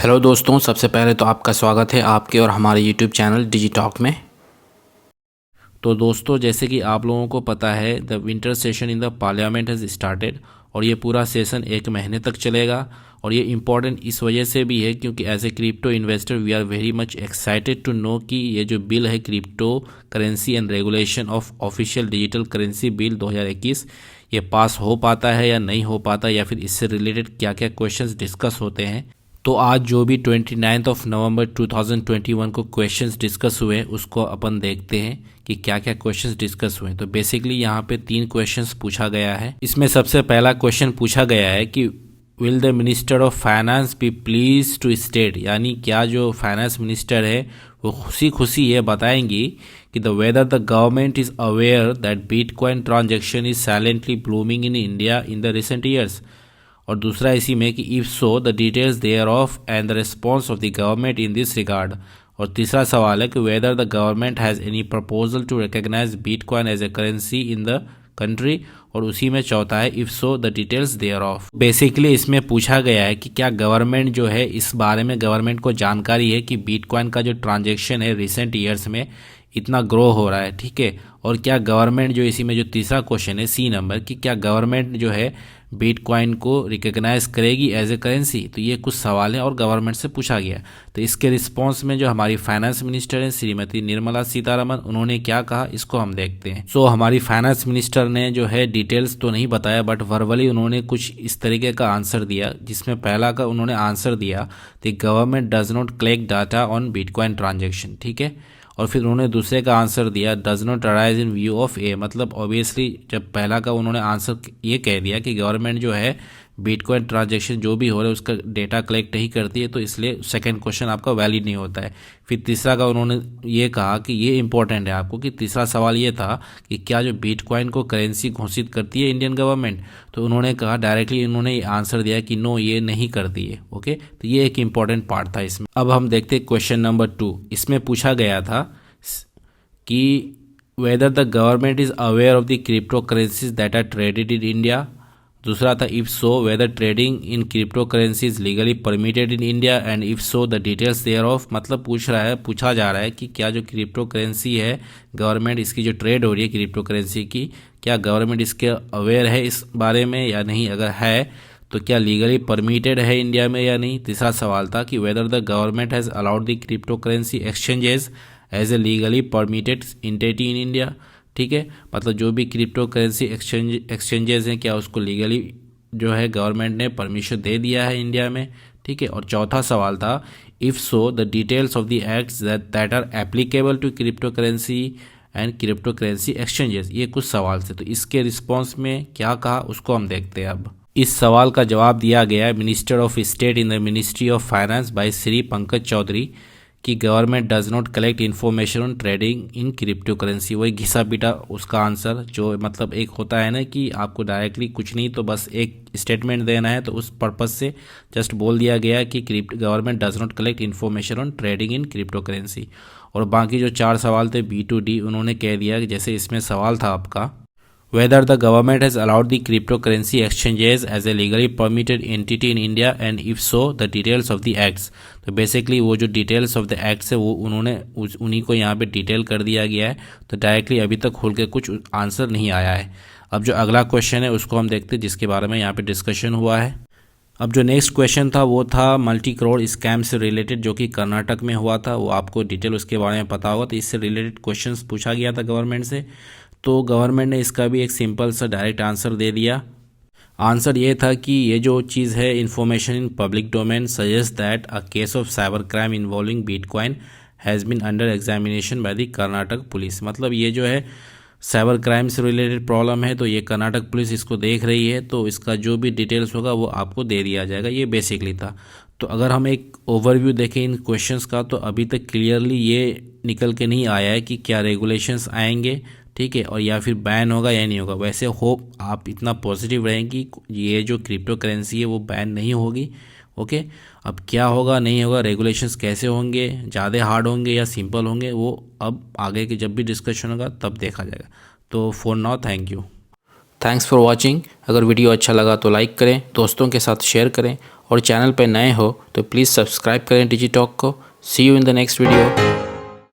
Hello दोस्तों, सबसे पहले तो आपका स्वागत है आपके और हमारे यूट्यूब चैनल डिजिटॉक में। तो दोस्तों, जैसे कि आप लोगों को पता है, the winter session in the parliament has started और ये पूरा सेशन 1 महीने तक चलेगा। और ये इम्पॉर्टेंट इस वजह से भी है क्योंकि as a crypto investor we are very much excited to know कि ये जो बिल है cryptocurrency and regulation of official digital currency bill 2021 ये पास हो पाता है या नहीं हो पाता, या फिर इससे रिलेटेड क्या क्या क्वेश्चंस डिस्कस होते हैं। तो आज जो भी 29 नवंबर 2021 को क्वेश्चंस डिस्कस हुए उसको अपन देखते हैं कि क्या क्या क्वेश्चंस डिस्कस हुए। तो बेसिकली यहाँ पे 3 क्वेश्चंस पूछा गया है। इसमें सबसे पहला क्वेश्चन पूछा गया है कि will the minister of finance be please to state, यानी क्या जो फाइनेंस मिनिस्टर है वो खुशी खुशी ये बताएंगी कि the whether the government is aware that bitcoin transaction is silently blooming in India in the recent years. और दूसरा इसी में कि if so the details thereof and the response of the government in this regard. और तीसरा सवाल है कि whether the government has any proposal to recognise bitcoin as a currency in the country. और उसी में चौथा है if so the details thereof. Basically इसमें पूछा गया है कि क्या गवर्नमेंट जो है इस बारे में गवर्नमेंट को जानकारी है कि बिटकॉइन का जो ट्रांजेक्शन है रिसेंट ईयर्स में इतना ग्रो हो रहा है, ठीक है। और क्या गवर्नमेंट जो इसी में जो तीसरा क्वेश्चन है सी नंबर कि क्या गवर्नमेंट जो है बिटकॉइन को रिकग्नाइज करेगी एज ए करेंसी। तो ये कुछ सवाल हैं और गवर्नमेंट से पूछा गया। तो इसके रिस्पांस में जो हमारी फाइनेंस मिनिस्टर हैं श्रीमती निर्मला सीतारमन, उन्होंने क्या कहा इसको हम देखते हैं। सो हमारी फाइनेंस मिनिस्टर ने जो है डिटेल्स तो नहीं बताया बट वर्बली उन्होंने कुछ इस तरीके का आंसर दिया, जिसमें पहला का उन्होंने आंसर दिया the government does not collect data on bitcoin transaction, ठीक है। और फिर उन्होंने दूसरे का आंसर दिया does not arise in view of a, मतलब ऑब्वियसली जब पहला का उन्होंने आंसर ये कह दिया कि गवर्नमेंट जो है बिटकॉइन ट्रांजैक्शन जो भी हो रहा है उसका डेटा कलेक्ट नहीं करती है, तो इसलिए सेकंड क्वेश्चन आपका वैलिड नहीं होता है। फिर तीसरा का उन्होंने ये कहा कि ये इंपॉर्टेंट है आपको कि तीसरा सवाल ये था कि क्या जो बिटकॉइन को करेंसी घोषित करती है इंडियन गवर्नमेंट। तो उन्होंने कहा डायरेक्टली उन्होंने ये आंसर दिया कि नो ये नहीं करती है। ओके, तो ये एक इंपॉर्टेंट पार्ट था इसमें। अब हम देखते हैं क्वेश्चन नंबर 2। इसमें पूछा गया था कि whether the government is aware of the cryptocurrencies that are traded in India. दूसरा था if so whether trading in cryptocurrency is legally permitted in India and if so the details thereof. मतलब पूछा जा रहा है कि क्या जो क्रिप्टो करेंसी है गवर्नमेंट इसकी जो ट्रेड हो रही है क्रिप्टो करेंसी की, क्या गवर्नमेंट इसके अवेयर है इस बारे में या नहीं, अगर है तो क्या लीगली परमिटेड है इंडिया में या नहीं। तीसरा सवाल था कि whether the government has allowed the cryptocurrency exchanges as a legally permitted entity in India, ठीक है। मतलब जो भी क्रिप्टो करेंसी एक्सचेंजेस हैं क्या उसको लीगली जो है गवर्नमेंट ने परमिशन दे दिया है इंडिया में, ठीक है। और चौथा सवाल था if so the details of the acts that are applicable to cryptocurrency and cryptocurrency exchanges. ये कुछ सवाल थे, तो इसके रिस्पॉन्स में क्या कहा उसको हम देखते हैं। अब इस सवाल का जवाब दिया गया है minister of state in the ministry of finance by Shri Pankaj Chaudhary कि government does not collect information on trading in cryptocurrency. वही घिसा पिटा उसका आंसर, जो मतलब एक होता है ना कि आपको डायरेक्टली कुछ नहीं तो बस एक स्टेटमेंट देना है, तो उस पर्पज़ से जस्ट बोल दिया गया कि government does not collect information on trading in crypto currency. और बाकी जो 4 सवाल थे बी टू डी उन्होंने कह दिया कि जैसे इसमें सवाल था आपका whether the government has allowed the cryptocurrency exchanges as a legally permitted entity in India and if so the details of the acts। तो बेसिकली वो जो डिटेल्स ऑफ द एक्ट्स है वो उन्होंने उन्हीं को यहाँ पे डिटेल कर दिया गया है। तो डायरेक्टली अभी तक खोल के कुछ आंसर नहीं आया है। अब जो अगला क्वेश्चन है उसको हम देखते हैं जिसके बारे में यहाँ पे डिस्कशन हुआ है। अब जो नेक्स्ट क्वेश्चन था वो था मल्टी करोड़ स्कैम से रिलेटेड, जो कि कर्नाटक में हुआ था। वो आपको डिटेल उसके बारे में पता होगा। तो इससे रिलेटेड क्वेश्चंस पूछा गया था गवर्नमेंट से, तो गवर्नमेंट ने इसका भी एक सिंपल सा डायरेक्ट आंसर दे दिया। आंसर ये था कि ये जो चीज़ है information in public domain suggest that a case of cyber crime involving bitcoin has been under examination by the Karnataka police. मतलब ये जो है साइबर क्राइम से रिलेटेड प्रॉब्लम है, तो ये कर्नाटक पुलिस इसको देख रही है, तो इसका जो भी डिटेल्स होगा वो आपको दे दिया जाएगा। ये बेसिकली था। तो अगर हम एक ओवरव्यू देखें इन क्वेश्चंस का, तो अभी तक क्लियरली ये निकल के नहीं आया है कि क्या रेगुलेशंस आएंगे, ठीक है, और या फिर बैन होगा या नहीं होगा। वैसे होप आप इतना पॉजिटिव रहें कि ये जो क्रिप्टो करेंसी है वो बैन नहीं होगी। ओके, अब क्या होगा नहीं होगा, रेगुलेशंस कैसे होंगे, ज़्यादा हार्ड होंगे या सिंपल होंगे, वो अब आगे के जब भी डिस्कशन होगा तब देखा जाएगा। तो for now thank you, thanks for watching. अगर वीडियो अच्छा लगा तो लाइक करें, दोस्तों के साथ शेयर करें और चैनल पर नए हो तो प्लीज़ सब्सक्राइब करें डिजी टॉक को। See you in the next video.